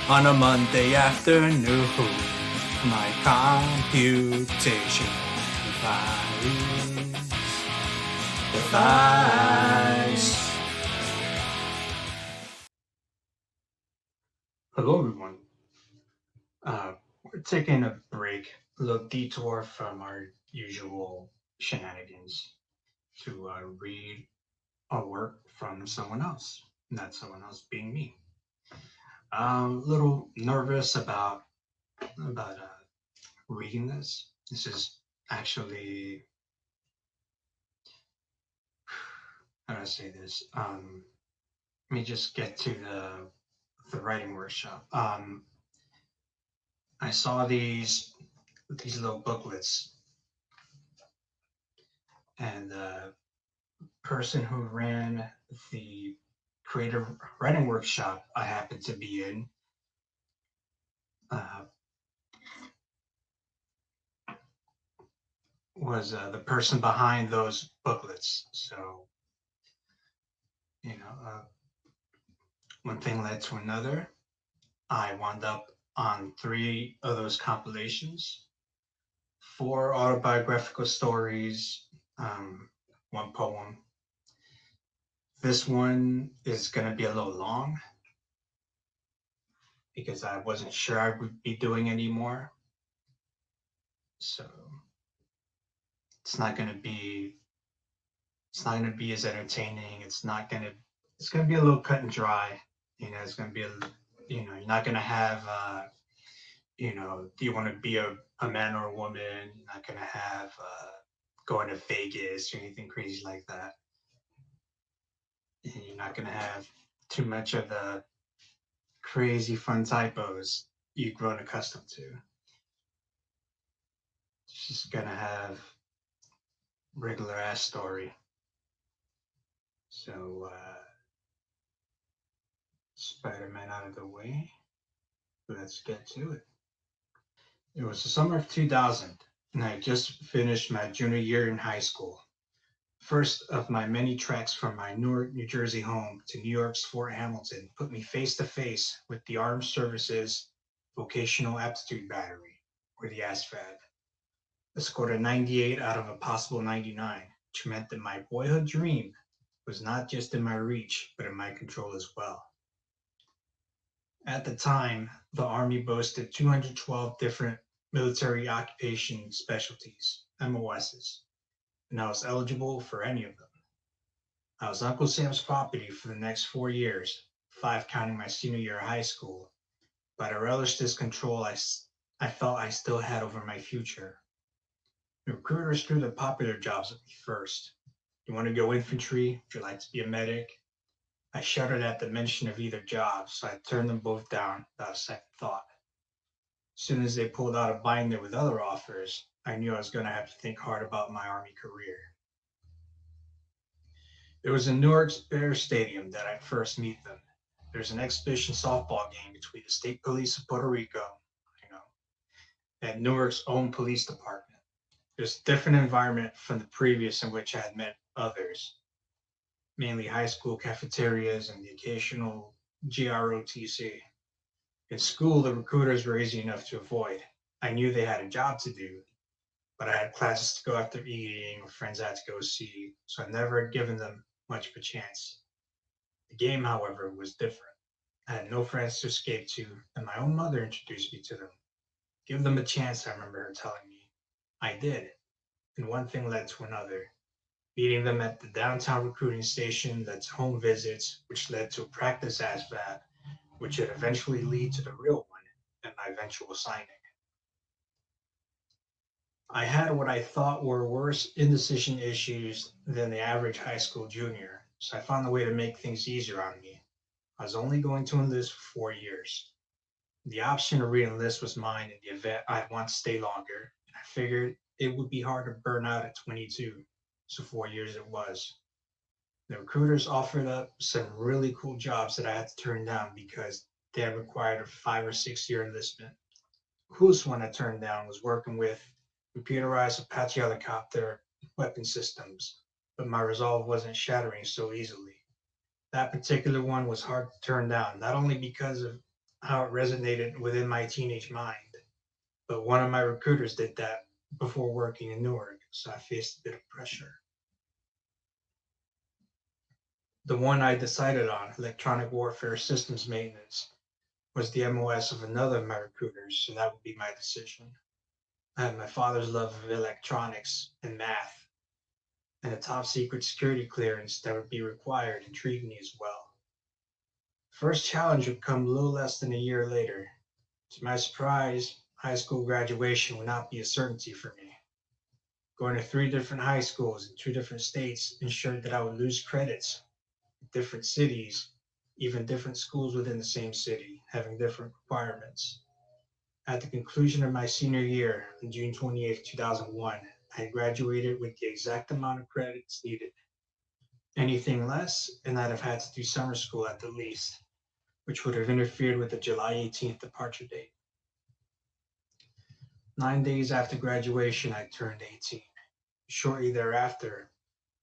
On a Monday afternoon, my computation device. Hello, everyone. We're taking a break, a little detour from our usual shenanigans to read a work from someone else, and that someone else being me. I'm a little nervous about reading this. This is actually, how do I say this? Let me just get to the writing workshop. I saw these little booklets, and the person who ran the creative writing workshop I happened to be in uh, was the person behind those booklets. So one thing led to another. I wound up on three of those compilations, four autobiographical stories, one poem. This one is going to be a little long because I wasn't sure I would be doing any more. So it's not going to be as entertaining. It's going to be a little cut and dry. It's going to be you're not going to have do you want to be a man or a woman? You're not going to have going to Vegas or anything crazy like that. And you're not going to have too much of the crazy fun typos you've grown accustomed to. It's just going to have regular ass story. So, Spider-Man out of the way. Let's get to it. It was the summer of 2000, and I had just finished my junior year in high school. First of my many treks from my Newark, New Jersey home to New York's Fort Hamilton put me face to face with the Armed Services Vocational Aptitude Battery, or the ASVAB. I scored a 98 out of a possible 99, which meant that my boyhood dream was not just in my reach, but in my control as well. At the time, the Army boasted 212 different military occupation specialties, MOSs, and I was eligible for any of them. I was Uncle Sam's property for the next 4 years, 5 counting my senior year of high school, but I relished this control I felt I still had over my future. The recruiters threw the popular jobs at me first. You want to go infantry? Would you like to be a medic? I shuddered at the mention of either job, so I turned them both down without a second thought. As soon as they pulled out a binder with other offers, I knew I was going to have to think hard about my Army career. It was in Newark's Bear Stadium that I first met them. There's an exhibition softball game between the State Police of Puerto Rico, and Newark's own police department. There's a different environment from the previous in which I had met others, mainly high school cafeterias and the occasional GROTC. In school, the recruiters were easy enough to avoid. I knew they had a job to do, but I had classes to go after eating or friends I had to go see, so I never had given them much of a chance. The game, however, was different. I had no friends to escape to, and my own mother introduced me to them. Give them a chance, I remember her telling me. I did, and one thing led to another. Meeting them at the downtown recruiting station led to home visits, which led to a practice ASVAB, which would eventually lead to the real one and my eventual signing. I had what I thought were worse indecision issues than the average high school junior, so I found a way to make things easier on me. I was only going to enlist for 4 years. The option to re-enlist was mine in the event I'd want to stay longer, and I figured it would be hard to burn out at 22, so 4 years it was. The recruiters offered up some really cool jobs that I had to turn down because they had required a 5 or 6 year enlistment. The coolest one I turned down was working with computerized Apache helicopter weapon systems, but my resolve wasn't shattering so easily. That particular one was hard to turn down, not only because of how it resonated within my teenage mind. But one of my recruiters did that before working in Newark, so I faced a bit of pressure. The one I decided on, electronic warfare systems maintenance, was the MOS of another of my recruiters, so that would be my decision. I had my father's love of electronics and math, and a top secret security clearance that would be required intrigued me as well. First challenge would come a little less than a year later. To my surprise, high school graduation would not be a certainty for me. Going to three different high schools in two different states ensured that I would lose credits in different cities, even different schools within the same city, having different requirements. At the conclusion of my senior year, on June 28, 2001, I had graduated with the exact amount of credits needed. Anything less, and I'd have had to do summer school at the least, which would have interfered with the July 18th departure date. 9 days after graduation, I turned 18. Shortly thereafter,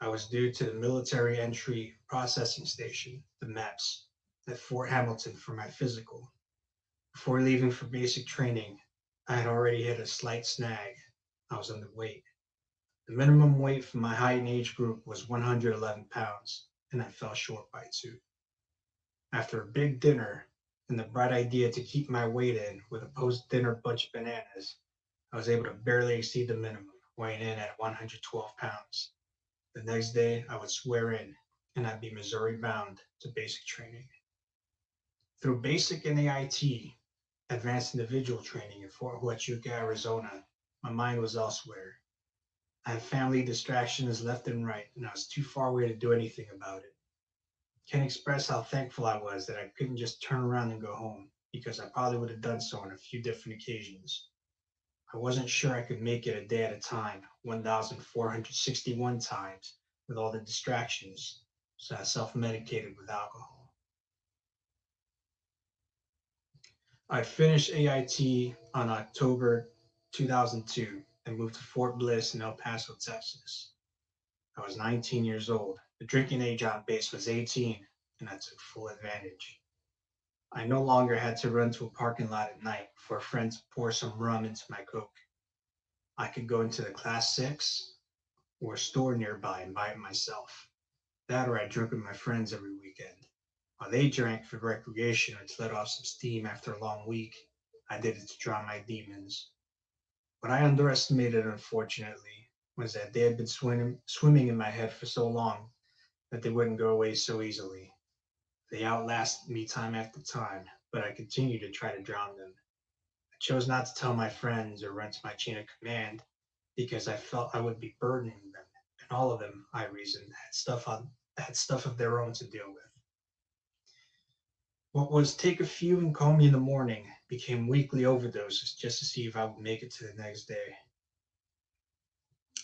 I was due to the Military Entry Processing Station, the MEPS, at Fort Hamilton for my physical. Before leaving for basic training, I had already hit a slight snag. I was underweight. The minimum weight for my height and age group was 111 pounds, and I fell short by 2. After a big dinner and the bright idea to keep my weight in with a post-dinner bunch of bananas, I was able to barely exceed the minimum, weighing in at 112 pounds. The next day, I would swear in, and I'd be Missouri bound to basic training. Through basic and AIT, advanced individual training in Fort Huachuca, Arizona, my mind was elsewhere. I had family distractions left and right, and I was too far away to do anything about it. Can't express how thankful I was that I couldn't just turn around and go home, because I probably would have done so on a few different occasions. I wasn't sure I could make it a day at a time, 1,461 times, with all the distractions, so I self-medicated with alcohol. I finished AIT on October 2002 and moved to Fort Bliss in El Paso, Texas. I was 19 years old. The drinking age on base was 18, and I took full advantage. I no longer had to run to a parking lot at night for a friend to pour some rum into my Coke. I could go into the Class 6 or a store nearby and buy it myself. That or I drink with my friends every weekend. While they drank for recreation or to let off some steam after a long week, I did it to drown my demons. What I underestimated, unfortunately, was that they had been swimming in my head for so long that they wouldn't go away so easily. They outlasted me time after time, but I continued to try to drown them. I chose not to tell my friends or run to my chain of command because I felt I would be burdening them, and all of them, I reasoned, had stuff of their own to deal with. What was take a few and call me in the morning became weekly overdoses just to see if I would make it to the next day.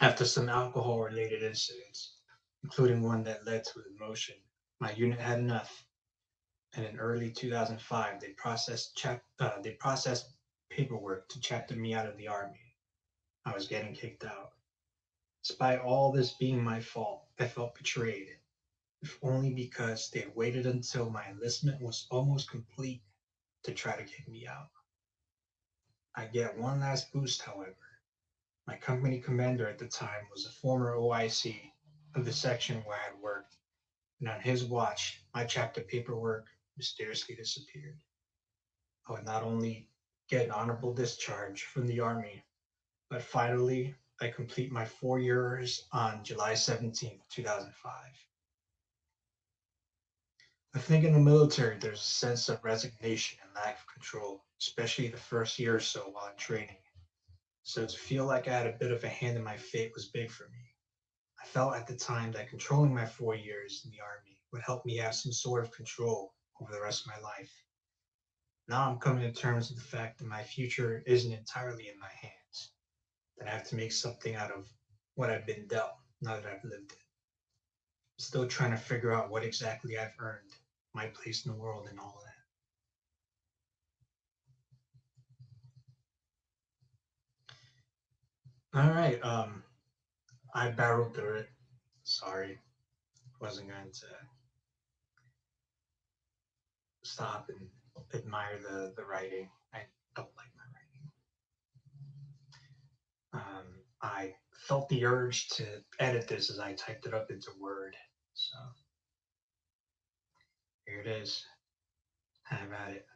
After some alcohol-related incidents, including one that led to a demotion, my unit had enough, and in early 2005, they processed paperwork to chapter me out of the army. I was getting kicked out. Despite all this being my fault, I felt betrayed, if only because they had waited until my enlistment was almost complete to try to kick me out. I get one last boost, however. My company commander at the time was a former OIC of the section where I had worked, and on his watch, my chapter paperwork mysteriously disappeared. I would not only get an honorable discharge from the Army, but finally, I complete my 4 years on July 17th, 2005. I think in the military, there's a sense of resignation and lack of control, especially the first year or so while in training. So to feel like I had a bit of a hand in my fate was big for me. I felt at the time that controlling my 4 years in the Army would help me have some sort of control over the rest of my life. Now I'm coming to terms with the fact that my future isn't entirely in my hands, that I have to make something out of what I've been dealt, now that I've lived it. I'm still trying to figure out what exactly I've earned, my place in the world, and all that. All right, I barreled through it. Sorry, wasn't going to stop and admire the writing. I don't like my writing. I felt the urge to edit this as I typed it up into Word. So here it is. Have at it.